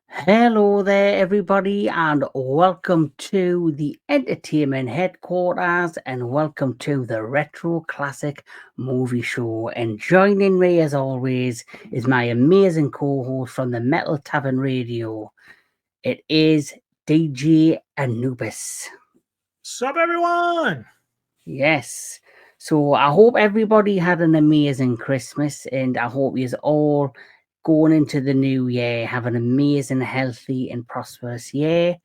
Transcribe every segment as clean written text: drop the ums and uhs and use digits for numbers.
Hello there, everybody, and welcome to the entertainment headquarters, and welcome to the Retro Classic Movie Show. And joining me, as always, is my amazing co host from the Metal Tavern Radio. It is DJ Anubis. Sup, everyone? Yes. So I hope everybody had an amazing Christmas, and I hope you all going into the new year have an amazing, healthy, and prosperous year.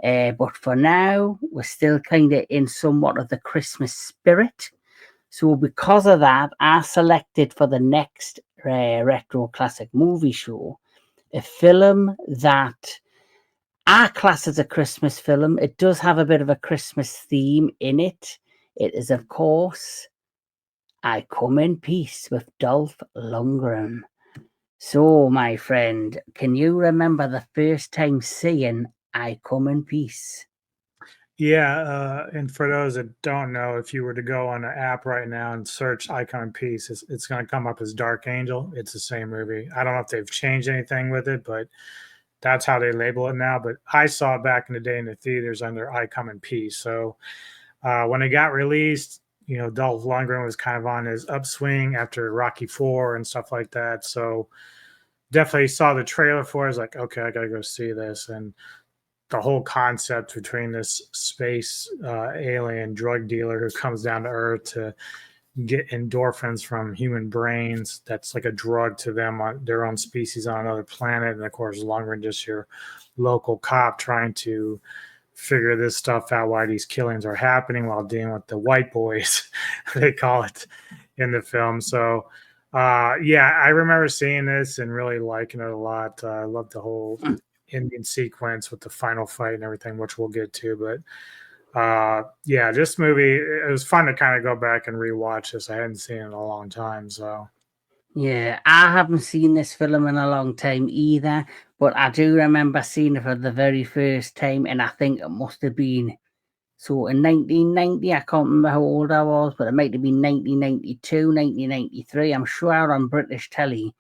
But for now, we're still kind of in somewhat of the Christmas spirit. So because of that, I selected for the next retro classic movie show a film that I class as a Christmas film. It does have a bit of a Christmas theme in it. It is, of course, I Come in Peace with Dolph Lundgren. So, my friend, can you remember the first time seeing I Come in Peace? Yeah, and for those that don't know, if you were to go on an app right now and search Icon Piece, it's going to come up as Dark Angel. It's the same movie. I don't know if they've changed anything with it, but that's how they label it now. But I saw it back in the day in the theaters under I Come in Peace. So when it got released, Dolph Lundgren was kind of on his upswing after Rocky Four and stuff like that. So definitely saw the trailer for it. I was like, okay, I got to go see this. And the whole concept between this space alien drug dealer who comes down to Earth to get endorphins from human brains. That's like a drug to them on their own species on another planet. And of course, longer than just your local cop trying to figure this stuff out, why these killings are happening while dealing with the white boys, they call it in the film. So, yeah, I remember seeing this and really liking it a lot. I love the whole ending sequence with the final fight and everything, which we'll get to. But yeah, this movie, it was fun to kind of go back and rewatch this. I hadn't seen it in a long time. So, Yeah, I haven't seen this film in a long time either, but I do remember seeing it for the very first time, and I think it must have been so in 1990. I can't remember how old I was, but it might have been 1992, 1993. I'm sure on British telly,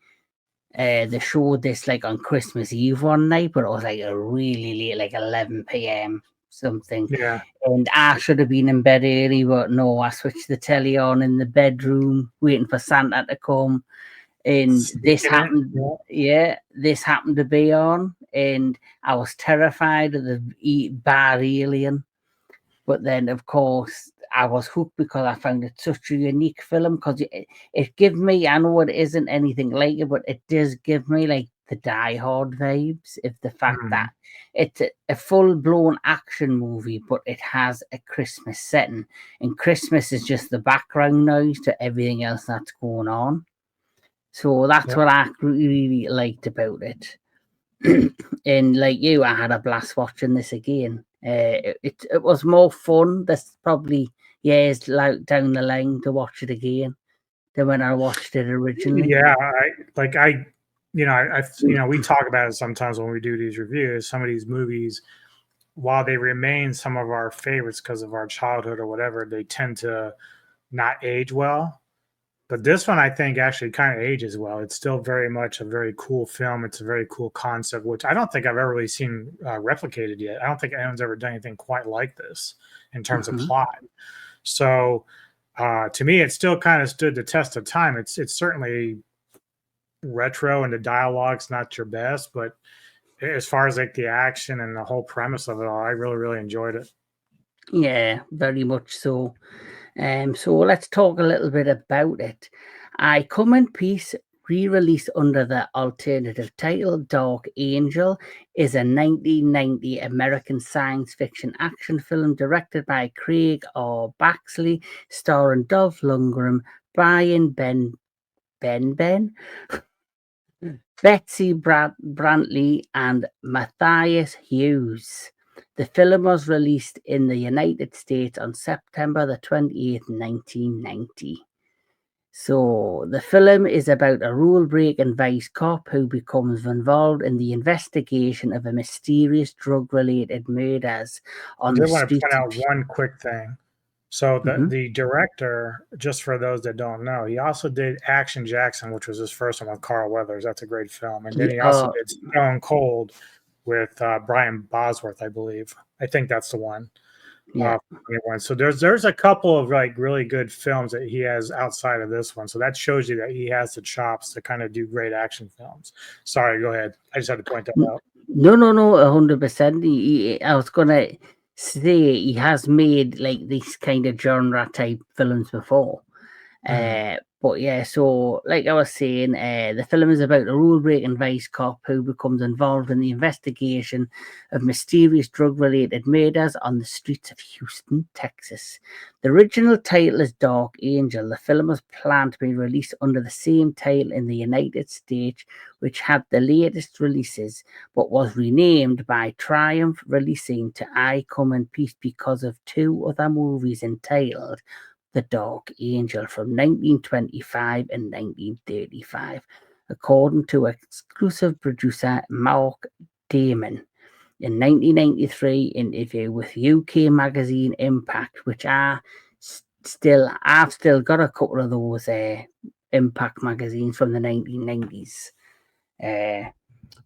they showed this like on Christmas Eve one night, but it was like a really late, like 11 p.m. something. yeah. And I should have been in bed early, but no, I switched the telly on in the bedroom, waiting for Santa to come. And this Sneaking it. happened, Yeah. yeah, this happened to be on, and I was terrified of the bad alien. But then, of course, I was hooked because I found it such a unique film because it gives me, I know it isn't anything like it, but it does give me like the Die Hard vibes. If the fact that Mhm. it's a full blown action movie, but it has a Christmas setting, and Christmas is just the background noise to everything else that's going on. So that's Yep. what I really liked about it. And like you, I had a blast watching this again. It was more fun. This probably years down the line to watch it again than when I watched it originally. Yeah, we talk about it sometimes when we do these reviews. Some of these movies, while they remain some of our favorites because of our childhood or whatever, they tend to not age well. But this one, I think, actually kind of ages well. It's still very much a very cool film. It's a very cool concept, which I don't think I've ever really seen replicated yet. I don't think anyone's ever done anything quite like this in terms of Hmm. plot. So, to me, it still kind of stood the test of time. It's certainly retro, and the dialogue's not your best, but as far as like the action and the whole premise of it all, I really, really enjoyed it. Yeah, very much so. So let's talk a little bit about it. I Come in Peace, re-released under the alternative title Dark Angel, is a 1990 American science fiction action film directed by Craig R Baxley, starring Dolph Lundgren, Benben, Betsy Brantley, and Matthias Hues. The film was released in the United States on September the 28th, 1990. So, the film is about a rule breaking vice cop who becomes involved in the investigation of a mysterious drug related murders I on the did want to streets point of. out one quick thing. So Mhm. the director, just for those that don't know, he also did Action Jackson, which was his first one with Carl Weathers. That's a great film. And then Yeah, he also did Stone Cold, with Brian Bosworth, I believe. I think that's the one. Yeah. So there's a couple of like really good films that he has outside of this one. So that shows you that he has the chops to kind of do great action films. Sorry, go ahead. I just had to point that out. No, 100%. I was gonna say he has made like these kind of genre type films before. But yeah, so like I was saying, the film is about a rule-breaking vice cop who becomes involved in the investigation of mysterious drug-related murders on the streets of Houston, Texas. The original title is Dark Angel. The film was planned to be released under the same title in the United States, which had the latest releases, but was renamed by Triumph Releasing to I Come in Peace because of two other movies entitled The Dark Angel from 1925 and 1935, according to exclusive producer Mark Damon. In 1993 interview with UK magazine Impact, which I've still got a couple of those Impact magazines from the 1990s.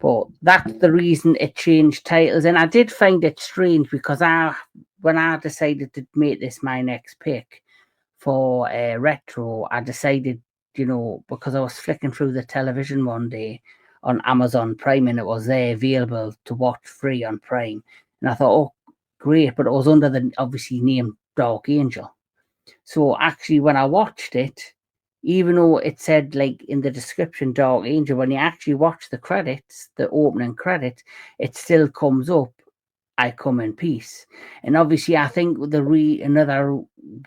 But that's the reason it changed titles, and I did find it strange because when I decided to make this my next pick for retro, I decided, because I was flicking through the television one day on Amazon Prime and it was there available to watch free on Prime. And I thought, oh, great, but it was under the obviously name Dark Angel. So actually, when I watched it, even though it said like in the description Dark Angel, when you actually watch the credits, the opening credits, it still comes up I Come in Peace. And obviously, I think another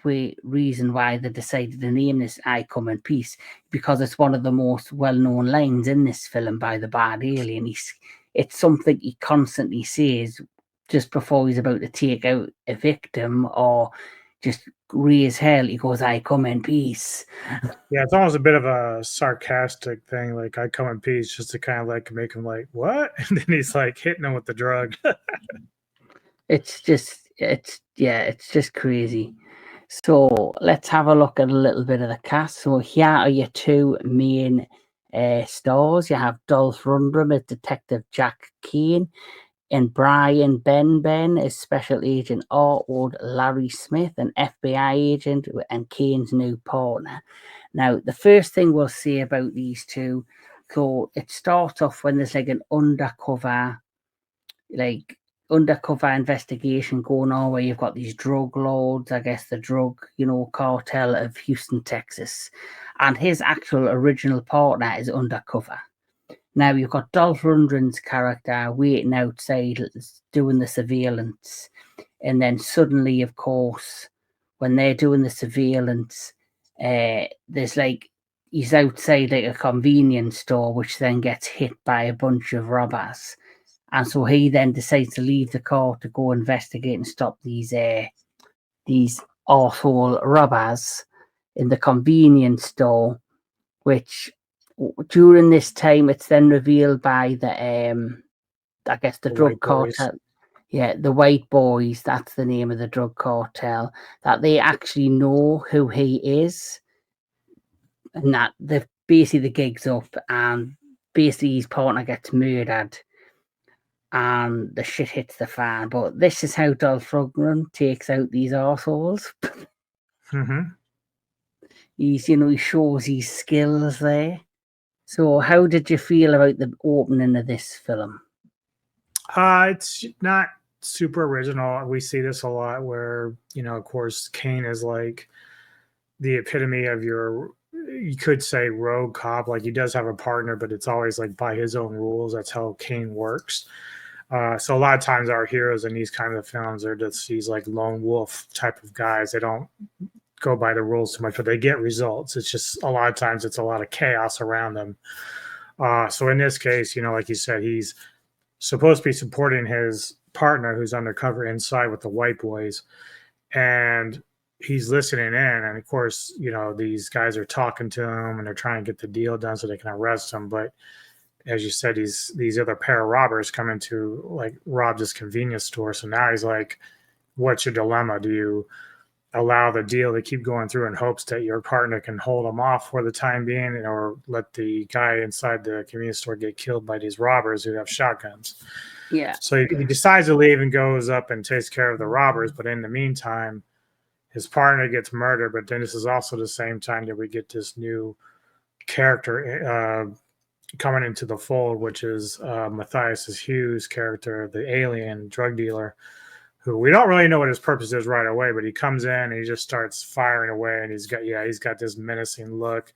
reason why they decided to name this I Come in Peace, because it's one of the most well-known lines in this film by the bad alien. It's something he constantly says just before he's about to take out a victim or just raise hell. He goes, I come in peace. Yeah, it's almost a bit of a sarcastic thing, like I come in peace, just to kind of like make him like, what? And then he's like hitting him with the drug. It's just crazy. So let's have a look at a little bit of the cast. So here are your two main stars. You have Dolph Lundgren as Detective Jack Kane, and Brian Benben as Special Agent Artwood Larry Smith, an FBI agent and Kane's new partner. Now, the first thing we'll say about these two, so it starts off when there's like an undercover investigation going on where you've got these drug lords, I guess the drug, cartel of Houston, Texas. And his actual original partner is undercover. Now you've got Dolph Lundgren's character waiting outside doing the surveillance. And then suddenly, of course, when they're doing the surveillance, there's like, he's outside like a convenience store, which then gets hit by a bunch of robbers. And so he then decides to leave the car to go investigate and stop these awful robbers in the convenience store, which during this time it's then revealed by the I guess the drug cartel. Yeah, the White Boys, that's the name of the drug cartel, that they actually know who he is, and that basically the gig's up and basically his partner gets murdered and the shit hits the fan. But this is how Dolph Lundgren takes out these arseholes. He shows his skills there. So how did you feel about the opening of this film? It's not super original. We see this a lot where, of course, Kane is like the epitome of you could say rogue cop. Like he does have a partner, but it's always like by his own rules. That's how Kane works. So a lot of times our heroes in these kind of films are just these like lone wolf type of guys. They don't go by the rules too much, but they get results. It's just a lot of times it's a lot of chaos around them. So in this case, like you said, he's supposed to be supporting his partner who's undercover inside with the White Boys, and he's listening in. And of course, these guys are talking to him and they're trying to get the deal done so they can arrest him. But as you said, these other pair of robbers come in to like rob this convenience store. So now he's like, what's your dilemma? Do you allow the deal to keep going through in hopes that your partner can hold them off for the time being, or let the guy inside the convenience store get killed by these robbers who have shotguns? Yeah. So he decides to leave and goes up and takes care of the robbers. But in the meantime, his partner gets murdered. But then this is also the same time that we get this new character coming into the fold, which is Matthias's Hues character, the alien drug dealer, who we don't really know what his purpose is right away, but he comes in and he just starts firing away, and he's got this menacing look.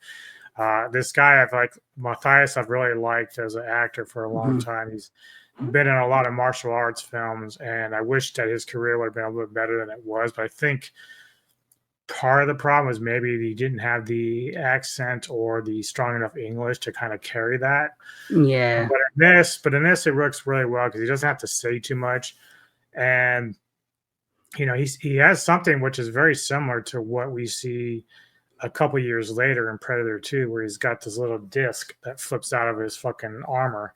This guy, Matthias, I've really liked as an actor for a long time. He's been in a lot of martial arts films, and I wish that his career would have been a little bit better than it was. But I think part of the problem was maybe he didn't have the accent or the strong enough English to kind of carry that. Yeah. But in this, it works really well because he doesn't have to say too much, and he has something which is very similar to what we see a couple years later in Predator 2, where he's got this little disc that flips out of his fucking armor,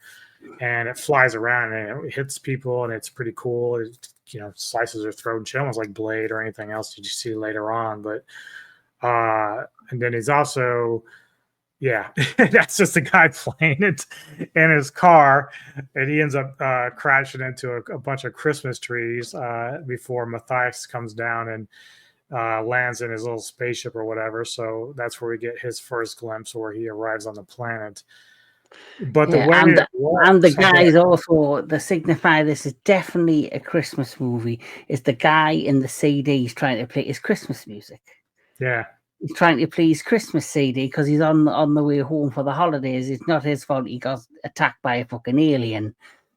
and it flies around and it hits people, and it's pretty cool. It, slices their throat and shit, almost like Blade or anything else that you see later on. But and then he's also, that's just a guy playing it in his car, and he ends up crashing into a bunch of Christmas trees before Matthias comes down and lands in his little spaceship or whatever. So that's where we get his first glimpse where he arrives on the planet. But the way and the guys also, the signify this is definitely a Christmas movie, is the guy in the CD is trying to play his Christmas music. Yeah. He's trying to play his Christmas CD because he's on the way home for the holidays. It's not his fault he got attacked by a fucking alien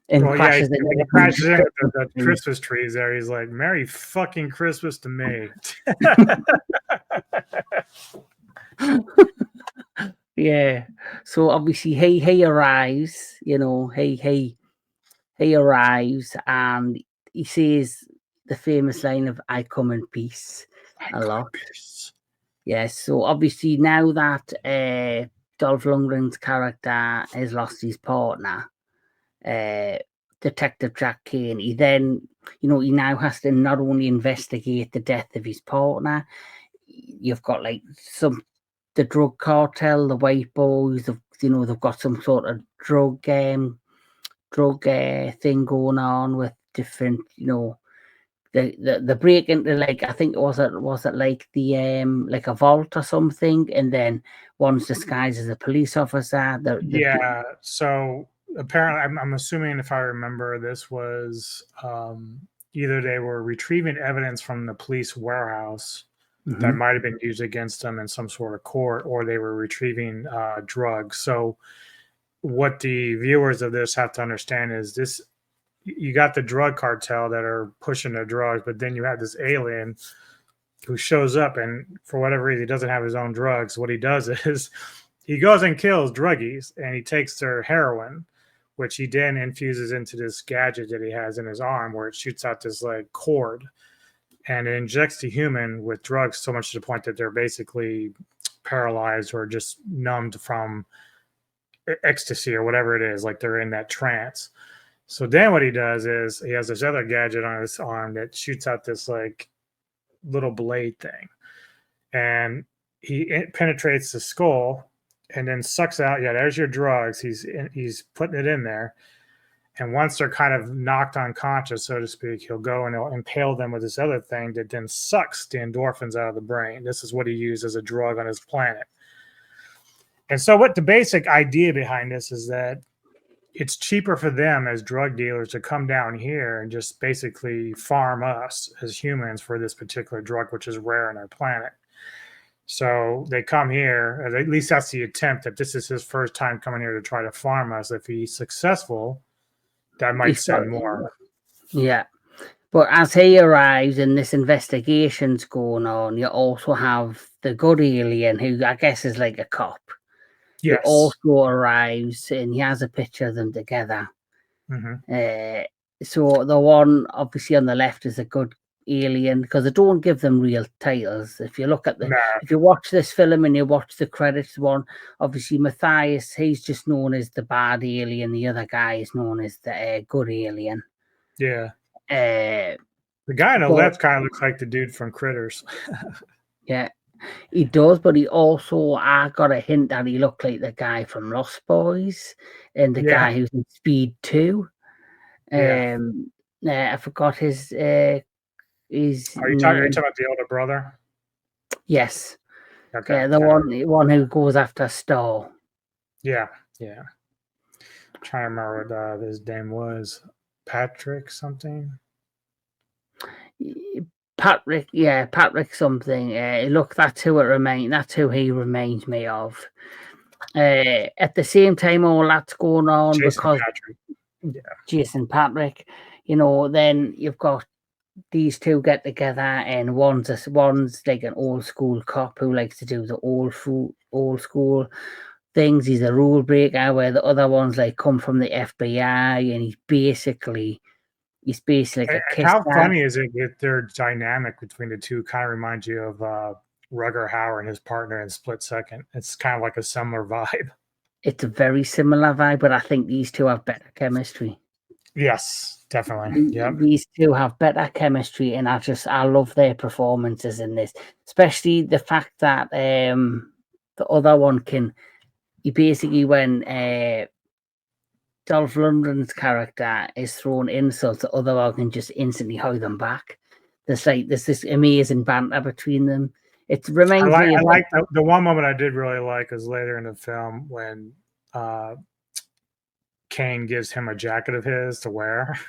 and crashes in the Christmas trees there. He's like, "Merry fucking Christmas to me." Yeah. So obviously he arrives, he arrives and he says the famous line of "I come in peace" a lot. Yes. So obviously now that Dolph Lundgren's character has lost his partner, Detective Jack Kane, he then, he now has to not only investigate the death of his partner. You've got like the drug cartel, the white boys, they've got some sort of drug thing going on with different, the break into, like, I think was it like the like a vault or something, and then one's disguised as a police officer. So apparently, I'm assuming, if I remember, this was either they were retrieving evidence from the police warehouse that might have been used against them in some sort of court, or they were retrieving drugs. So what the viewers of this have to understand is this: you got the drug cartel that are pushing their drugs, but then you have this alien who shows up, and for whatever reason, he doesn't have his own drugs. What he does is he goes and kills druggies, and he takes their heroin, which he then infuses into this gadget that he has in his arm, where it shoots out this like cord, and it injects the human with drugs so much to the point that they're basically paralyzed or just numbed from ecstasy or whatever it is, like they're in that trance. So then what he does is he has this other gadget on his arm that shoots out this like little blade thing, and it penetrates the skull and then sucks out. Yeah, there's your drugs. He's putting it in there, and once they're kind of knocked unconscious, so to speak, he'll go and he'll impale them with this other thing that then sucks the endorphins out of the brain. This is what he used as a drug on his planet. And so what the basic idea behind this is that it's cheaper for them as drug dealers to come down here and just basically farm us as humans for this particular drug, which is rare on our planet. So they come here, at least that's the attempt, that this is his first time coming here to try to farm us. If he's successful, that might send more. Yeah. But as he arrives and this investigation's going on, you also have the good alien, who I guess is like a cop. Yes. Who also arrives, and he has a picture of them together. So the one obviously on the left is a good alien, because they don't give them real titles. If you look at if you watch this film and you watch the credits, one obviously Matthias, he's just known as the bad alien. The other guy is known as the good alien. Yeah. The guy on the left kind of looks like the dude from Critters. Yeah, he does, but he also, I got a hint that he looked like the guy from Lost Boys and the guy who's in Speed 2. Yeah. I forgot his Are you name. talking about the older brother? Yes. Okay. Yeah, the one who goes after Star. Yeah. Yeah. Trying to remember what his name was. Patrick something. Patrick something. Look, that's who it remains. That's who he reminds me of. At the same time, all that's going on Jason because Patrick. Yeah. Jason Patrick, then you've got these two get together, and one's like an old school cop who likes to do the old school things. He's a rule breaker, where the other one's like come from the FBI, and he's basically like a And how kisser. funny is it that their dynamic between the two kind of reminds you of Rugger Hauer and his partner in Split Second? It's kind of like a similar vibe. It's a very similar vibe, but I think these two have better chemistry. Yes, definitely. Yep. These two have better chemistry, and I love their performances in this, especially the fact that the other one he basically, when Dolph Lundgren's character is thrown insults, the other one can just instantly hold them back. There's this amazing banter between them. It reminds me I of like the one moment I did really like is later in the film when Kane gives him a jacket of his to wear.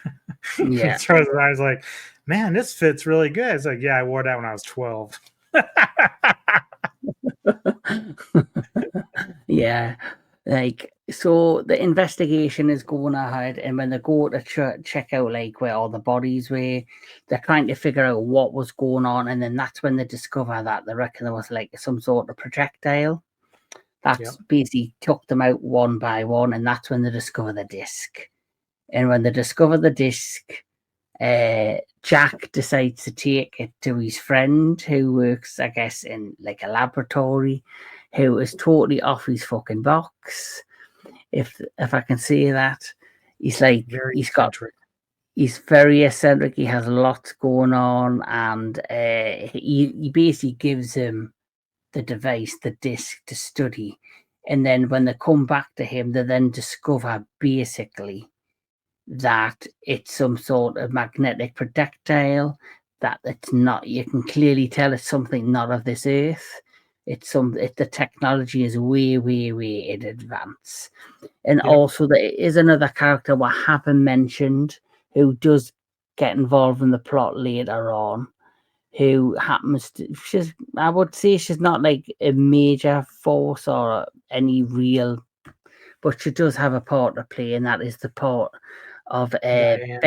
He yeah. throws it on. He's like, "Man, this fits really good." It's like, "Yeah, I wore that when I was 12." Yeah, like, so the investigation is going ahead, and when they go to check out like where all the bodies were, they're trying to figure out what was going on, and then that's when they discover that they reckon there was like some sort of projectile that's basically took them out one by one, and that's when they discover the disc. And when they discover the disc, Jack decides to take it to his friend who works, I guess, in like a laboratory, who is totally off his fucking box. If I can say that, he's like he's very eccentric. He has lots going on, and he basically gives him the device, the disc, to study. And then when they come back to him, they then discover basically that it's some sort of magnetic projectile, that it's not, you can clearly tell it's something not of this earth. The technology is way, way, way in advance. And also there is another character we haven't mentioned who does get involved in the plot later on, who happens to, I would say she's not like a major force or any real, but she does have a part to play, and that is the part of Betsy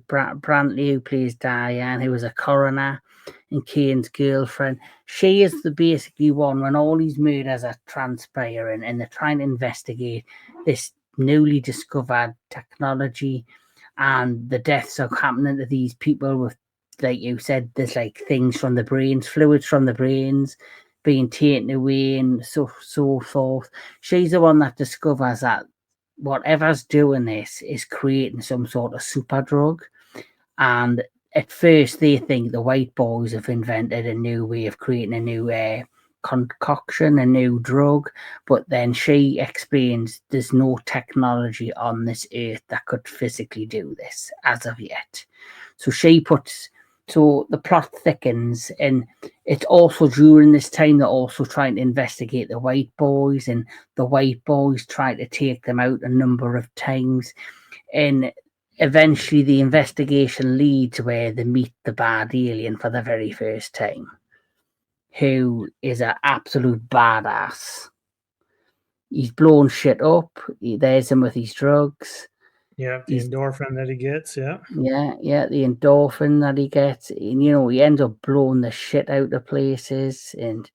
Brantley, who plays Diane, who was a coroner and Kane's girlfriend. She is the basically one when all these murders are transpiring and they're trying to investigate this newly discovered technology, and the deaths are happening to these people with, like you said, there's like things from the brains, fluids from the brains being taken away and so forth. She's the one that discovers that whatever's doing this is creating some sort of super drug. And at first they think the white boys have invented a new way of creating a new concoction, a new drug, but then she explains there's no technology on this earth that could physically do this as of yet. So the plot thickens, and it's also during this time they're also trying to investigate the white boys, and the white boys try to take them out a number of times, and eventually the investigation leads where they meet the bad alien for the very first time, who is an absolute badass. He's blown shit up. There's him with his drugs. Yeah, the endorphin that he gets. Yeah, the endorphin that he gets. And, he ends up blowing the shit out of places, and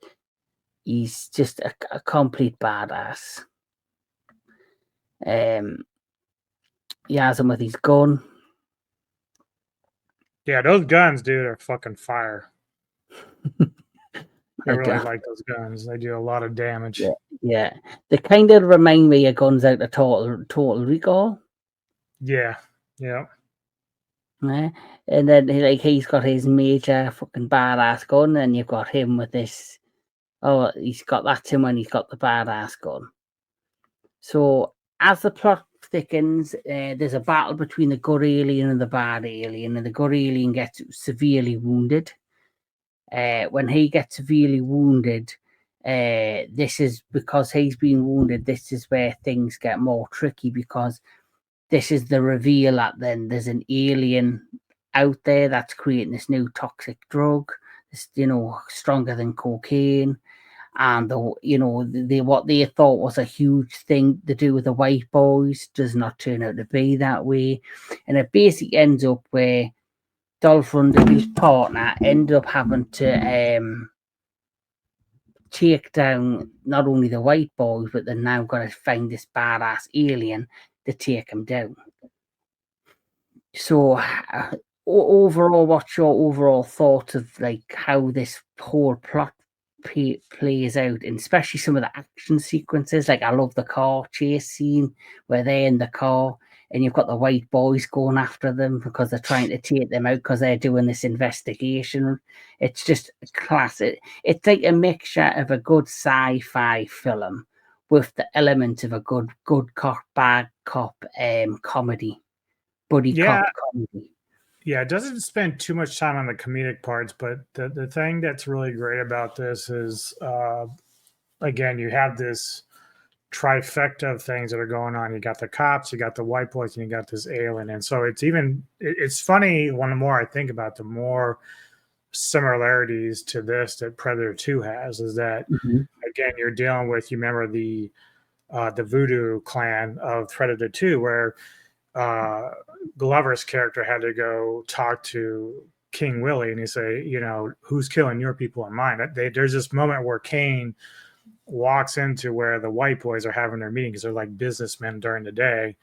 he's just a complete badass. He has him with his gun. Yeah, those guns, dude, are fucking fire. I really like those guns. They do a lot of damage. Yeah. They kind of remind me of guns out of Total Recall. Yeah. Yeah. And then he's got his major fucking badass gun, and you've got him with this. Oh, he's got that too when he's got the badass gun. So as the plot thickens. There's a battle between the good alien and the bad alien, and the good alien gets severely wounded. When he gets severely wounded, this is because he's been wounded. This is where things get more tricky, because this is the reveal that then there's an alien out there that's creating this new toxic drug, this, stronger than cocaine. And what they thought was a huge thing to do with the white boys does not turn out to be that way. And it basically ends up where Dolph Lundgren's partner ended up having to take down not only the white boys, but they're now got to find this badass alien to take him down. So overall, what's your overall thoughts of like how this whole plot plays out, and especially some of the action sequences? Like, I love the car chase scene where they're in the car and you've got the white boys going after them because they're trying to take them out because they're doing this investigation. It's just classic. It's like a mixture of a good sci-fi film with the element of a good cop, bad cop comedy, buddy cop comedy. Yeah, it doesn't spend too much time on the comedic parts, but the thing that's really great about this is, again, you have this trifecta of things that are going on. You got the cops, you got the white boys, and you got this alien. And so it's funny, one the more I think about, the more similarities to this that Predator 2 has, is that, again, you're dealing with, you remember the voodoo clan of Predator 2, where Glover's character had to go talk to King Willie and he say, who's killing your people and mine? There's this moment where Kane walks into where the white boys are having their meeting, because they're like businessmen during the day,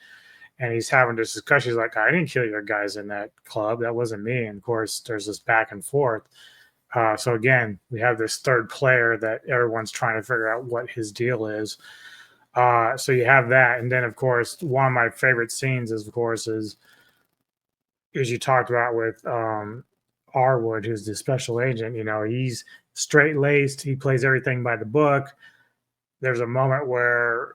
and he's having this discussion. He's like, I didn't kill your guys in that club. That wasn't me. And of course, there's this back and forth. So again, we have this third player that everyone's trying to figure out what his deal is. So you have that. And then, of course, one of my favorite scenes is you talked about with Arwood, who's the special agent. He's straight-laced. He plays everything by the book. There's a moment where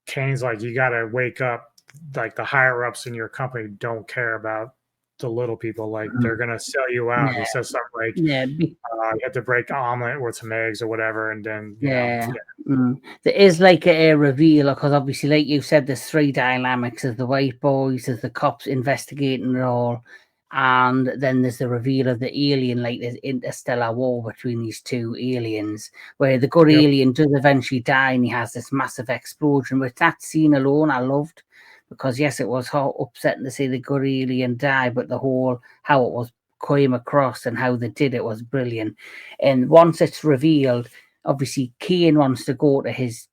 Kane's like, you got to wake up. Like, the higher-ups in your company don't care about the little people. Like, they're going to sell you out. Yeah. He says something like, you have to break an omelet with some eggs or whatever. And then, there is like a reveal, because obviously, like you said, there's three dynamics. There's the white boys, there's the cops investigating it all, and then there's the reveal of the alien. Like, there's interstellar war between these two aliens, where the good alien does eventually die and he has this massive explosion, which that scene alone I loved, because yes, it was upsetting to see the good alien die, but the whole how it was came across and how they did it was brilliant. And once it's revealed, obviously Kane wants to go to his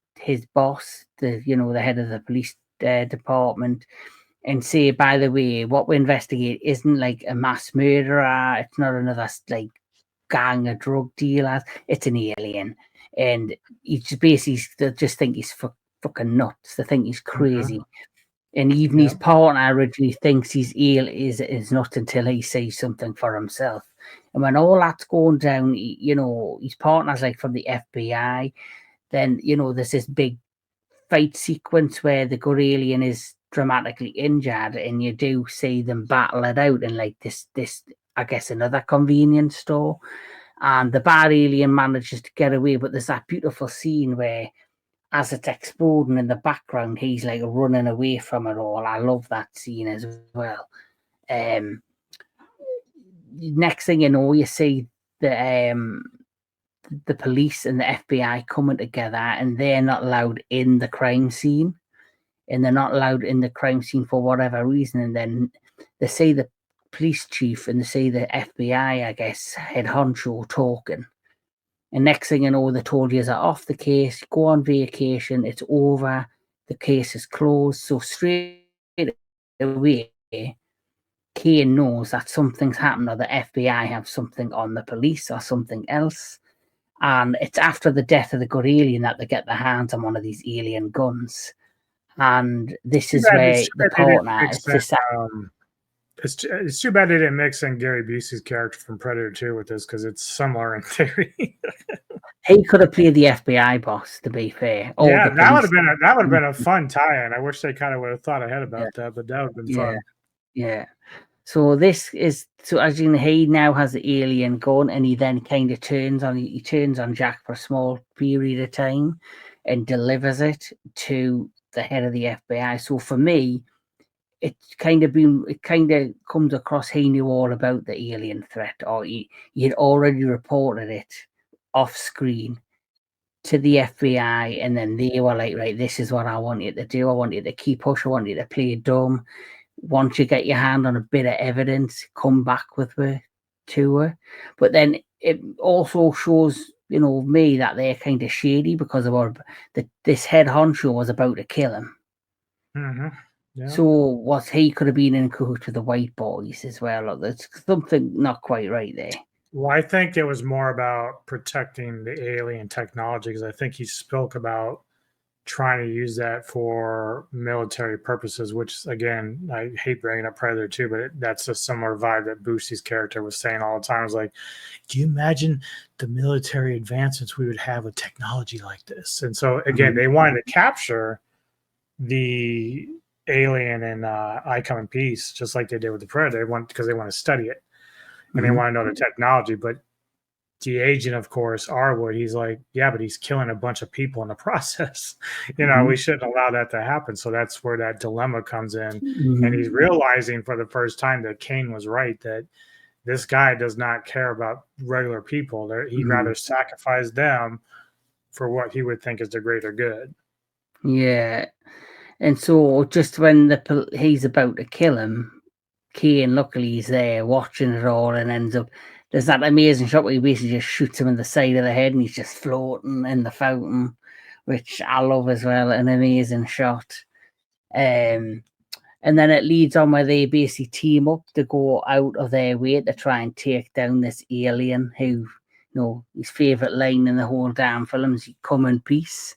boss, the head of the police department, and say, by the way, what we investigate isn't like a mass murderer. It's not another like gang of drug dealers. It's an alien, and he just basically just think he's fucking nuts. They think he's crazy. And even his partner originally thinks he's ill is not until he sees something for himself. And when all that's going down, his partner's like from the FBI. Then, there's this big fight sequence where the good alien is dramatically injured, and you do see them battle it out in like this, I guess, another convenience store. And the bad alien manages to get away, but there's that beautiful scene where, as it's exploding in the background, he's like running away from it all. I love that scene as well. Next thing you know, you see the police and the FBI coming together, and they're not allowed in the crime scene. And they're not allowed in the crime scene for whatever reason. And then they see the police chief and they see the FBI, I guess, head honcho talking. And next thing you know, they told you, off the case, go on vacation, it's over, the case is closed. So straight away, Kane knows that something's happened, or the FBI have something on the police or something else. And it's after the death of the good alien that they get their hands on one of these alien guns. And this is where the partner is It's too bad they didn't mix in Gary Busey's character from Predator 2 with this, because it's similar in theory. He could have played the FBI boss, to be fair. Or Yeah, the police. that would have been a fun tie-in. I wish they kind of would have thought ahead about that, but that would have been Yeah, fun. yeah. So this is, so as you know, he now has the alien gun, and he then kind of turns on Jack for a small period of time and delivers it to the head of the FBI. So for me, it kind of comes across he knew all about the alien threat, or he had already reported it off screen to the FBI, and then they were like, right, this is what I want you to do. I want you to keep push. I want you to play dumb. Once you get your hand on a bit of evidence, come back with her to her. But then it also shows, me that they're kind of shady, because this head honcho was about to kill him. Mm-hmm. Yeah. So what, he could have been in cahoots with the white boys as well. There's something not quite right there. Well, I think it was more about protecting the alien technology, because I think he spoke about trying to use that for military purposes, which, again, I hate bringing up Predator 2, but that's a similar vibe that Boosie's character was saying all the time. It was like, do you imagine the military advancements we would have with technology like this? And so, again, they wanted to capture the alien in I Come in Peace, just like they did with the Predator, because they want to study it and they want to know the technology. But the agent, of course, Arwood, he's like, yeah, but he's killing a bunch of people in the process. We shouldn't allow that to happen. So that's where that dilemma comes in. And he's realizing for the first time that Kane was right, that this guy does not care about regular people. He'd rather sacrifice them for what he would think is the greater good. Yeah. And so just when he's about to kill him, Kane, luckily, he's there watching it all, and ends up, there's that amazing shot where he basically just shoots him in the side of the head and he's just floating in the fountain, which I love as well. An amazing shot. And then it leads on where they basically team up to go out of their way to try and take down this alien who, his favourite line in the whole damn film is, "Come in peace."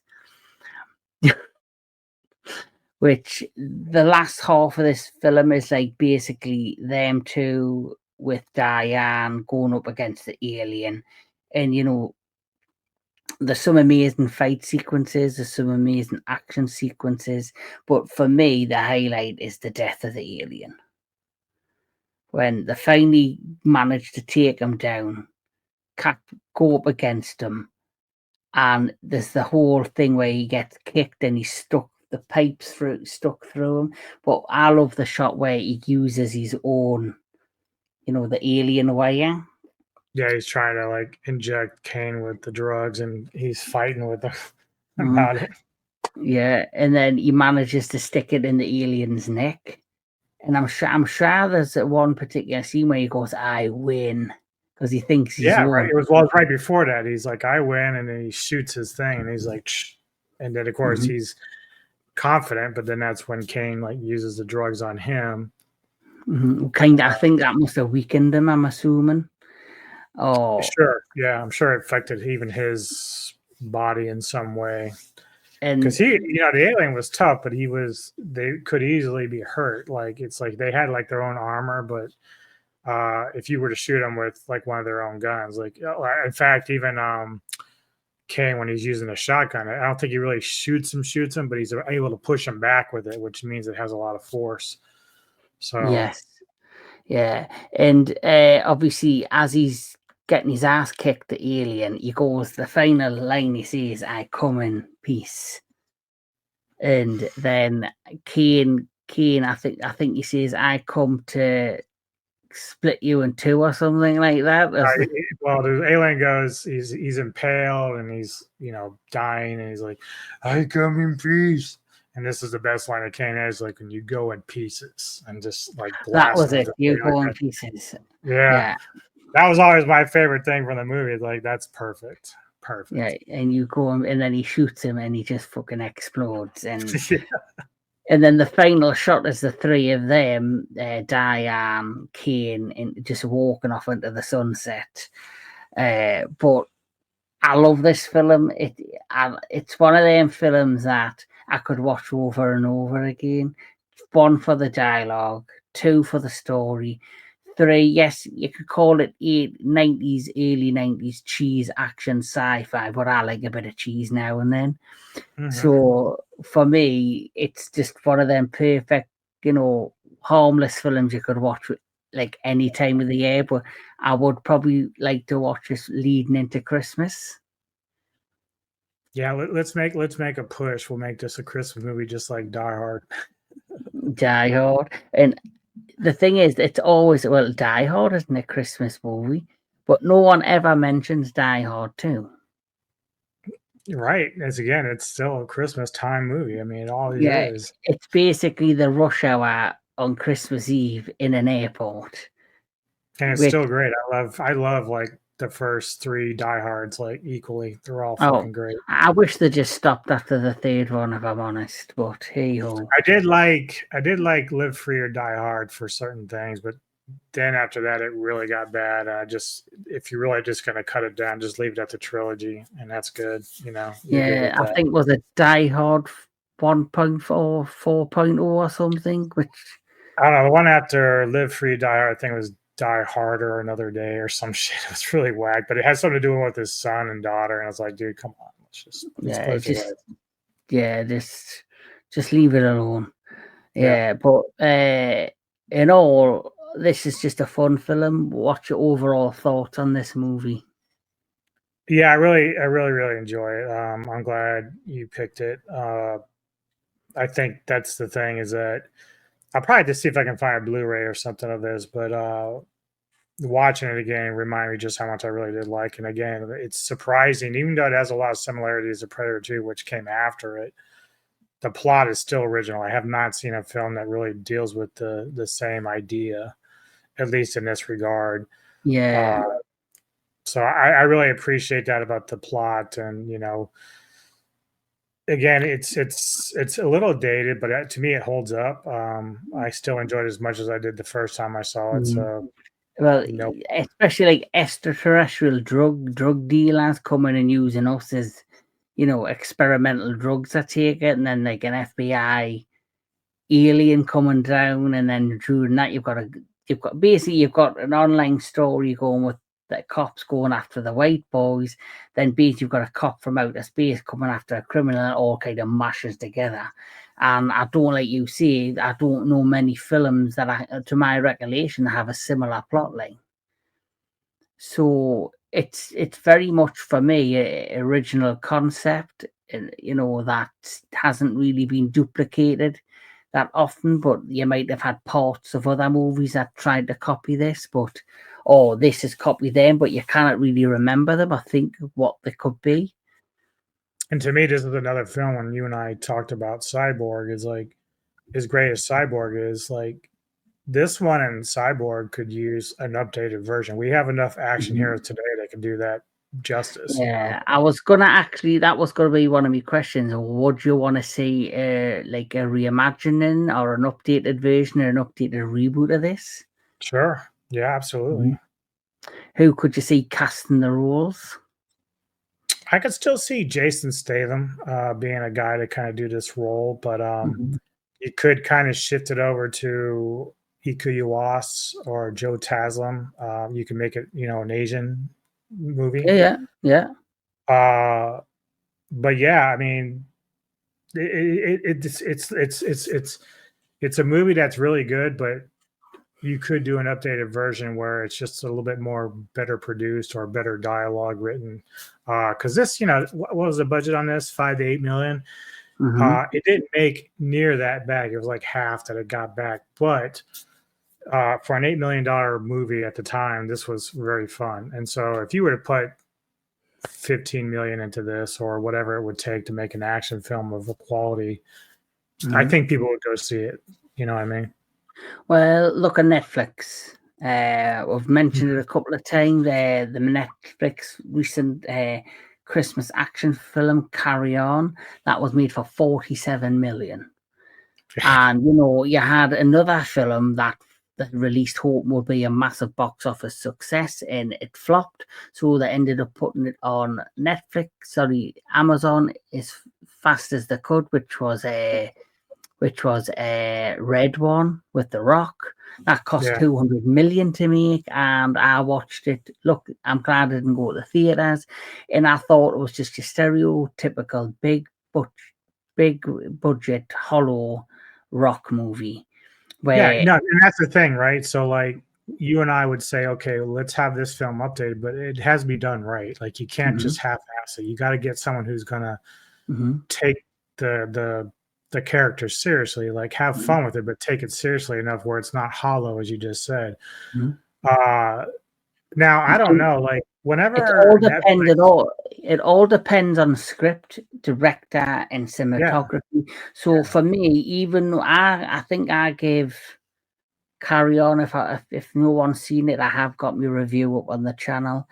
Which the last half of this film is like basically them two with Diane going up against the alien. And, there's some amazing fight sequences, there's some amazing action sequences. But for me, the highlight is the death of the alien. When they finally manage to take him down, go up against him, and there's the whole thing where he gets kicked and he's stuck, the pipes stuck through him. But I love the shot where he uses his own, the alien wire. Yeah, he's trying to like inject Kane with the drugs, and he's fighting with them about it. Yeah, and then he manages to stick it in the alien's neck. And I'm sure there's one particular scene where he goes, "I win," because he thinks he's won. Right. It was right before that. He's like, "I win," and then he shoots his thing, and he's like, "Shh." And then of course he's confident, but then that's when Kane like uses the drugs on him. Kind of, I think that must have weakened him, I'm assuming. Oh, sure. Yeah, I'm sure it affected even his body in some way. Because he, the alien was tough, but they could easily be hurt. Like, it's like they had like their own armor, but if you were to shoot them with like one of their own guns, like, in fact, even Kane, when he's using a shotgun, I don't think he really shoots him, but he's able to push him back with it, which means it has a lot of force. So yes, yeah, and obviously as he's getting his ass kicked, the alien, he goes, the final line he says, "I come in peace." And then Kane, I think he says, "I come to split you in two," or something like that. well, the alien goes, he's impaled and he's dying, and he's like, "I come in peace." And this is the best line of Kane is, like, when you go in pieces, and just like that was it. You go in pieces. Yeah. That was always my favorite thing from the movie. Like, that's perfect. Yeah, and you go and then he shoots him and he just fucking explodes. And and then the final shot is the three of them, Diane, Kane, and just walking off into the sunset. But I love this film. It's one of them films that I could watch over and over again. One, for the dialogue. 2 for the story. 3, yes, you could call it 90s, early 90s cheese action sci-fi, but I like a bit of cheese now and then. So for me, it's just one of them perfect, harmless films you could watch like any time of the year. But I would probably like to watch this leading into Christmas. Yeah, let's make a push. We'll make this a Christmas movie, just like Die Hard. Die Hard, and the thing is, it's always Die Hard isn't a Christmas movie, but no one ever mentions Die Hard 2. Right. It's still a Christmas time movie. I mean, all it is. It's basically the rush hour on Christmas Eve in an airport. And it's still great. I love like the first 3 Die Hards like equally. They're all fucking great. I wish they just stopped after the 3rd one, if I'm honest. But hey ho. I did like Live Free or Die Hard for certain things, but then after that it really got bad. If you're really just gonna cut it down, just leave it at the trilogy, and that's good. Yeah, I think was it Die Hard 1.4, 4.0 or something. Which I don't know. The one after Live Free Die Hard, I think it was Die Harder Another Day or some shit. It was really whack, but it had something to do with his son and daughter, and I was like, dude, come on, let's just leave it alone. Yeah, but in all, this is just a fun film. What's your overall thoughts on this movie? Yeah, I really enjoy it. I'm glad you picked it. I think that's the thing, is that I'll probably just see if I can find a Blu-ray or something of this, but watching it again reminded me just how much I really did like. And again, it's surprising, even though it has a lot of similarities to Predator 2, which came after it. The plot is still original. I have not seen a film that really deals with the same idea, at least in this regard. Yeah. So I really appreciate that about the plot. And again, it's a little dated, but to me it holds up. I still enjoyed it as much as I did the first time I saw it. So especially like extraterrestrial drug dealers coming and using us as experimental drugs, I take it, and then like an FBI alien coming down, and then during that you've got an online story going with the cops going after the white boys, then basically you've got a cop from outer space coming after a criminal, and it all kind of mashes together. And I don't, like you say, I don't know many films that to my recollection, have a similar plot line. So it's very much for me a original concept, that hasn't really been duplicated that often. But you might have had parts of other movies that tried to copy this, but this is copy them, but you cannot really remember them. I think what they could be. And to me, this is another film when you and I talked about Cyborg, is like, as great as Cyborg is, like, this one and Cyborg could use an updated version. We have enough action heroes today that can do that justice. Yeah, I was gonna that was gonna be one of my questions. Would you want to see like a reimagining or an updated version or an updated reboot of this? Sure. Yeah, absolutely. Who could you see casting the roles? I could still see Jason Statham being a guy to kind of do this role, but you could kind of shift it over to Iko Uwais or Joe Taslim. You can make it, an Asian movie. Yeah. But yeah, I mean, it's a movie that's really good, but you could do an updated version where it's just a little bit more better produced or better dialogue written. Because this, what was the budget on this? 5 to 8 million. It didn't make near that back. It was like half that it got back. But for an $8 million movie at the time, this was very fun. And so if you were to put 15 million into this, or whatever it would take to make an action film of quality, I think people would go see it. You know what I mean? Well, look at Netflix. I've mentioned it a couple of times. The Netflix recent Christmas action film Carry On, that was made for 47 million. And you had another film that released hope would be a massive box office success, and it flopped. So they ended up putting it on Amazon as fast as they could, which was a Red One with The Rock. That cost Yeah. 200 million to make, and I watched it. Look, I'm glad I didn't go to the theaters, and I thought it was just your stereotypical big budget hollow rock movie Yeah, where no, and that's the thing, right? So like you and I would say, okay, well, let's have this film updated, but it has to be done right. Like you can't Mhm, just half-ass it. You got to get someone who's gonna mhm, take the character seriously, like have mhm, fun with it, but take it seriously enough where it's not hollow, as you just said. mhm. Uh Now I don't And know, like it all whenever depends. Netflix, It all depends on script, director, and yeah, cinematography. So yeah, for me, even though I think I gave Carry On, if no one's seen it, I have got my review up on the channel.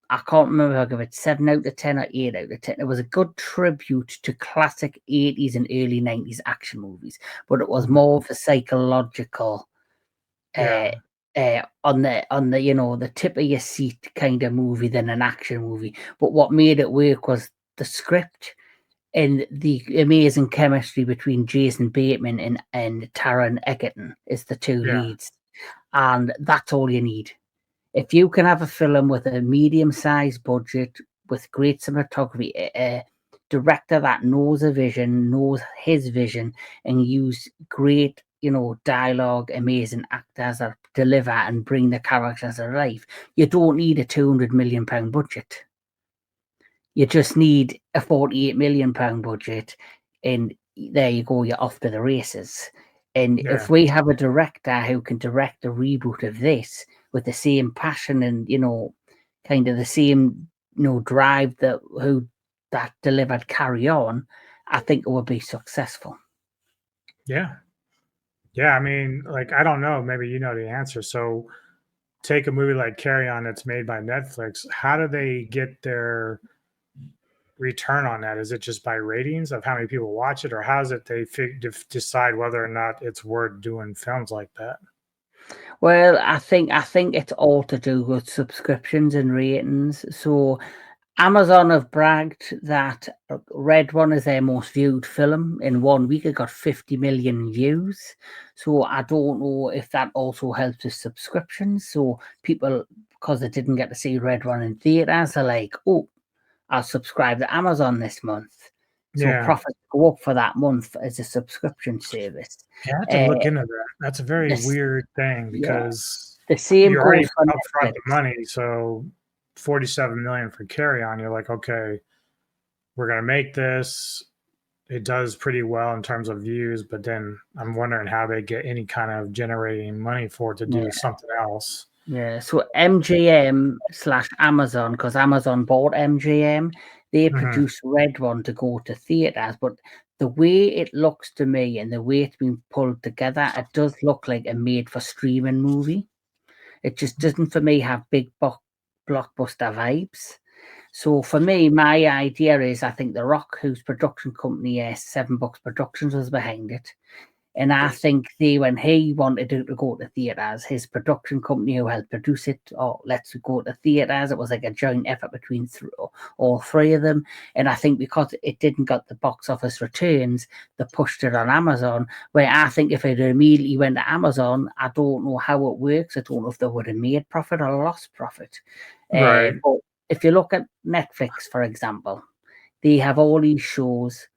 I can't remember if I give it 7 out of 10 or 8 out of 10. It was a good tribute to classic 80s and early 90s action movies, but it was mhm, more of a psychological, yeah, uh, on the the tip of your seat kind of movie than an action movie. But what made it work was the script and the amazing chemistry between Jason Bateman and Taron Egerton is the two yeah, leads, and that's all you need. If you can have a film with a medium-sized budget with great cinematography, a director that knows a vision, knows his vision, and use great, dialogue, amazing actors that deliver and bring the characters to life, you don't need a £200 million budget. You just need a £48 million budget, and there you go. You're off to the races. And yeah, if we have a director who can direct a reboot of this with the same passion and kind of the same drive that delivered Carry On, I think it would be successful. yeah. Yeah, I mean, like, I don't know, maybe you know the answer. So take a movie like Carry On that's made by Netflix. How do they get their return on that? Is it just by ratings of how many people watch it, or how is it they decide whether or not it's worth doing films like that? Well, I think it's all to do with subscriptions and ratings. So Amazon have bragged that Red One is their most viewed film in 1 week. It got 50 million views. So I don't know if that also helps with subscriptions. So people, because they didn't get to see Red One in theaters, are like, oh, I'll subscribe to Amazon this month. So Yeah. profits go up for that month as a subscription service. You have to Uh, look into that. That's a very this, weird thing yeah, because the same you already goes for upfront Netflix. the money. So 47 million for Carry On. You're like, okay, we're gonna make this. It does pretty well in terms of views, but then I'm wondering how they get any kind of generating money for it to do Yeah. something else. Yeah, so MGM slash Amazon, because Amazon bought MGM, they Hmm. produced Red One to go to theaters. But the way it looks to me and the way it's been pulled together, it does look like a made for streaming movie. It just doesn't, for me, have big blockbuster vibes. So for me, my idea is I think The Rock, whose production company, Seven Bucks Productions, was behind it. And I think when he wanted to go to theatres, his production company who helped produce it, oh, let's go to theatres. It was like a joint effort between all three of them. And I think because it didn't get the box office returns, they pushed it on Amazon. Where I think if it immediately went to Amazon, I don't know how it works. I don't know if they would have made profit or lost profit. Right. But if you look at Netflix, for example, they have all these shows.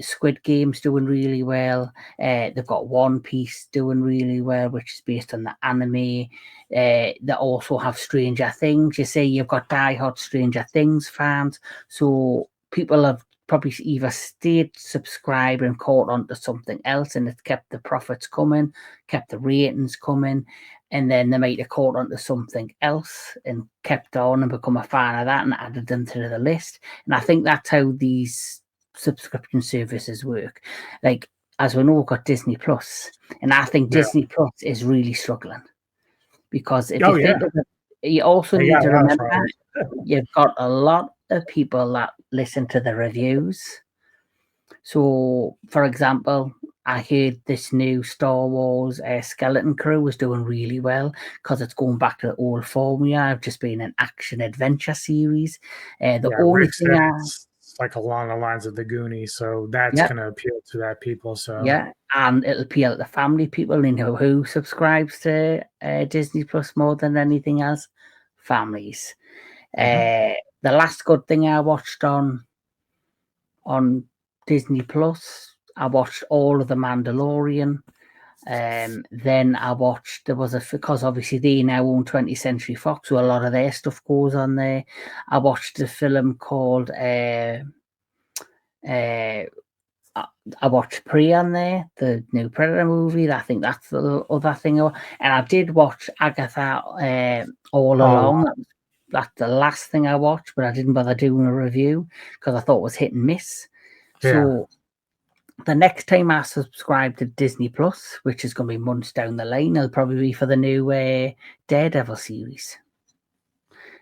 Squid Game's doing really well. They've got One Piece doing really well, which is based on the anime. They also have Stranger Things. You say you've got diehard Stranger Things fans, so people have probably either stayed subscribed and caught on to something else, and it's kept the profits coming, kept the ratings coming, and then they might have caught on to something else and kept on and become a fan of that and added them to the list. And I think that's how these subscription services work. Like, as we know, we've got Disney Plus, and I think Yeah. Disney Plus is really struggling because if you Oh yeah. think of it, you also They need got a to lot of remember problems. you've got a lot of people that listen to the reviews. So, for example, I heard this new Star Wars Skeleton Crew was doing really well because it's going back to the old formula of just being an action adventure series. The Yeah. only Rick thing said it's like along the lines of the Goonies, so that's Yeah, going to appeal to that people. So yeah, and it'll appeal to family people. You know who subscribes to Disney Plus more than anything else? Families. The last good thing I watched on Disney Plus, I watched all of The Mandalorian. Then I watched, because obviously they now own 20th Century Fox, so a lot of their stuff goes on there. I watched a film called I watched Prey on there, the new Predator movie. I think that's the other thing. And I did watch Agatha all along. That's the last thing I watched, but I didn't bother doing a review because I thought it was hit and miss. So the next time I subscribe to Disney Plus, which is going to be months down the line, it'll probably be for the new Daredevil series,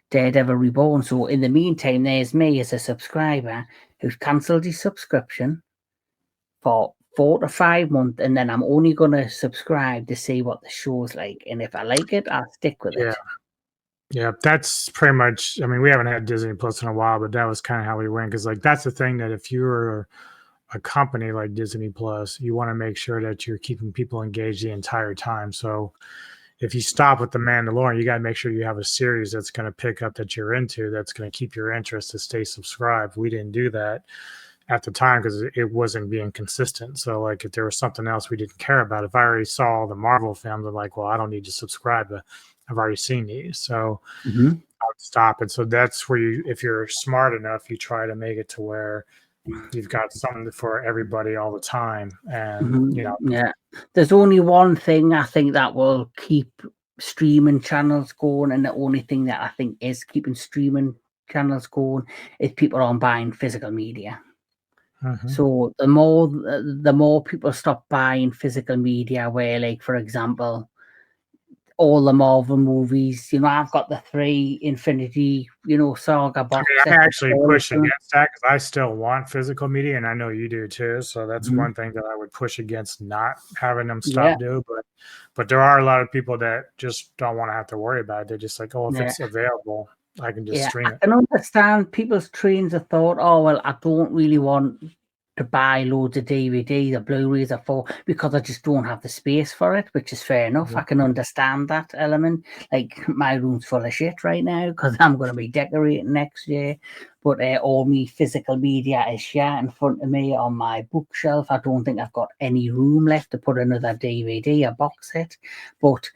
Daredevil Reborn. So in the meantime, there's me as a subscriber who's cancelled his subscription for 4 to 5 months, and then I'm only going to subscribe to see what the show's like. And if I like it, I'll stick with it. Yeah, that's pretty much. I mean, we haven't had Disney Plus in a while, but that was kind of how we went. Because like that's the thing, that if you're a company like Disney Plus, you want to make sure that you're keeping people engaged the entire time. So if you stop with The Mandalorian, you got to make sure you have a series that's going to pick up, that you're into, that's going to keep your interest to stay subscribed. We didn't do that at the time because it wasn't being consistent. So like if there was something else we didn't care about, if I already saw the Marvel films, I'm like, well, I don't need to subscribe. I've already seen these. So I would stop. And so that's where you, if you're smart enough, you try to make it to where you've got something for everybody all the time. And, yeah, there's only one thing I think that will keep streaming channels going, and the only thing that I think is keeping streaming channels going is people aren't buying physical media. So the more people stop buying physical media, where, like, for example, all the Marvel movies, I've got the 3 Infinity, Saga box I sets. actually push against that because I still want physical media, and I know you do too. So that's one thing that I would push against, not having them stop do. But there are a lot of people that just don't want to have to worry about it. They're just like, oh, if it's available, I can just stream it. I can understand people's trains of thought. Oh, well, I don't really want to buy loads of DVDs or Blu-rays because I just don't have the space for it, which is fair enough. I can understand that element. Like, my room's full of shit right now because I'm going to be decorating next year. But all my physical media is here in front of me on my bookshelf. I don't think I've got any room left to put another DVD or box set. But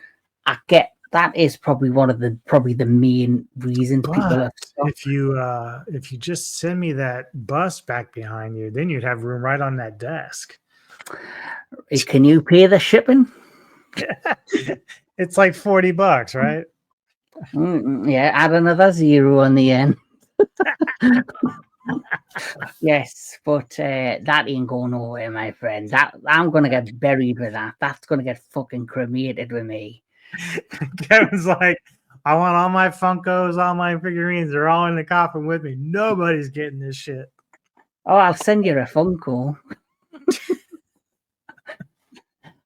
I get that is probably the main reasons people have stopped. If you just send me that bus back behind you, then you'd have room right on that desk. Can you pay the shipping? It's like $40, right? Yeah, add another 0 on the end. Yes, but that ain't going nowhere, my friend. That I'm gonna get buried with that. That's gonna get fucking cremated with me. Kevin's like, I want all my Funkos, all my figurines. They're all in the coffin with me. Nobody's getting this shit. Oh, I'll send you a Funko.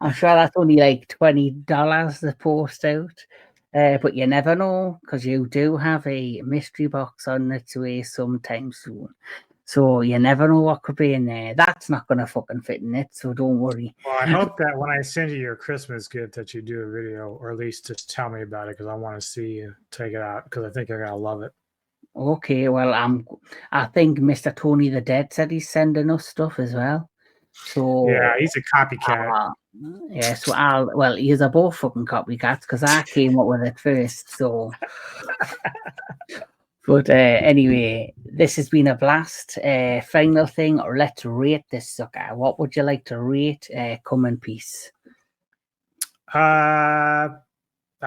I'm sure that's only like $20 to post out. But you never know, because you do have a mystery box on its way sometime soon. So you never know what could be in there. That's not going to fucking fit in it, so don't worry. Well, I hope that when I send you your Christmas gift that you do a video, or at least just tell me about it, because I want to see you take it out, because I think you're going to love it. Okay, well, I think Mr. Tony the Dead said he's sending us stuff as well. So yeah, he's a copycat. Yeah, so he's a both fucking copycats because I came up with it first. So, but anyway, this has been a blast. Final thing, or let's rate this sucker. What would you like to rate? Come in peace. I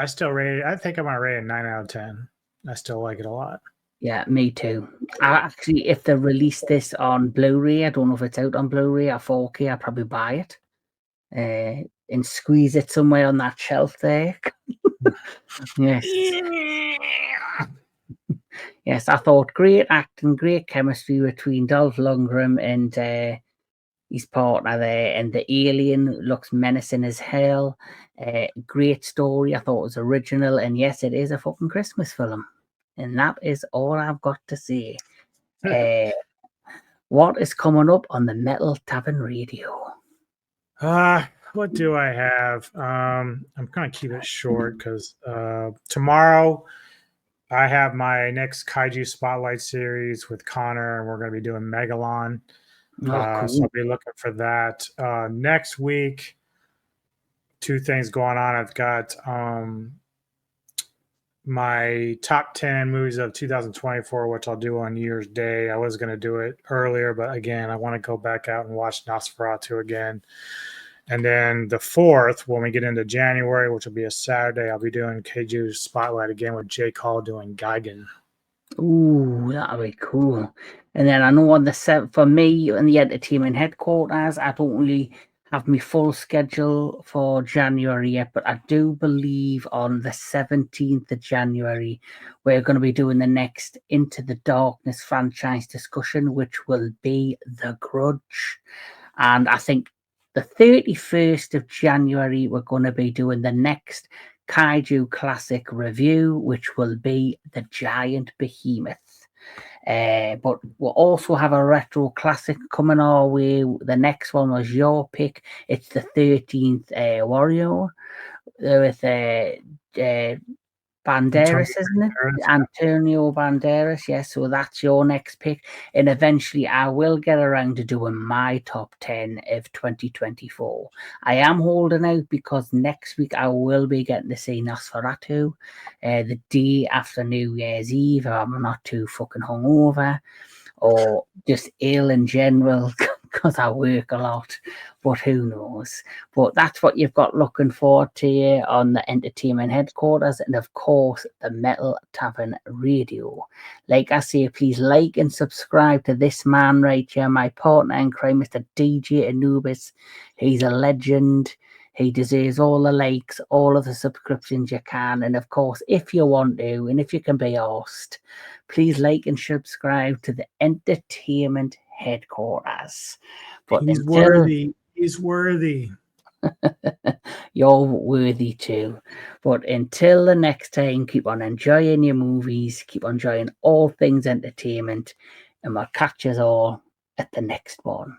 still rate it. I think I'm gonna rate it 9 out of 10. I still like it a lot. Yeah, me too. Actually, if they release this on Blu-ray, I don't know if it's out on Blu-ray or 4K, I'll probably buy it and squeeze it somewhere on that shelf there. Yes. Yes, I thought great acting, great chemistry between Dolph Lundgren and his partner there, and the alien looks menacing as hell. Great story. I thought it was original, and yes, it is a fucking Christmas film. And that is all I've got to say. what is coming up on the Metal Tavern Radio? What do I have? I'm gonna keep it short because tomorrow I have my next Kaiju Spotlight series with Connor, and we're gonna be doing Megalon. Oh, So cool. I'll be looking for that. Next week, two things going on. I've got my top 10 movies of 2024, which I'll do on New Year's Day. I was going to do it earlier, but again, I want to go back out and watch Nosferatu again. And then the 4th, when we get into January, which will be a Saturday, I'll be doing Kaiju Spotlight again with Jake Hall doing Gigan. Ooh, that'll be cool. And then I know on the 7th, for me and the entertainment headquarters, I don't really have my full schedule for January yet, but I do believe on the 17th of January, we're going to be doing the next Into the Darkness franchise discussion, which will be The Grudge. And I think the 31st of January, we're going to be doing the next Kaiju Classic review, which will be The Giant Behemoth. But we'll also have a retro classic coming our way. The next one was your pick. It's the 13th Warrior with Banderas, isn't it? Antonio Banderas, yes. So that's your next pick. And eventually I will get around to doing my top 10 of 2024. I am holding out because next week I will be getting to see Nosferatu the day after New Year's Eve. I'm not too fucking hungover or just ill in general because I work a lot, but who knows? But that's what you've got looking forward to you on the entertainment headquarters, and of course the Metal Tavern Radio. Like I say, please like and subscribe to this man right here, my partner in crime, Mr. DJ Anubis. He's a legend. He deserves all the likes, all of the subscriptions you can. And of course, if you want to, and if you can be asked, please like and subscribe to the entertainment headquarters. But He's worthy. He's worthy. You're worthy too. But until the next time, keep on enjoying your movies, keep on enjoying all things entertainment, and we'll catch us all at the next one.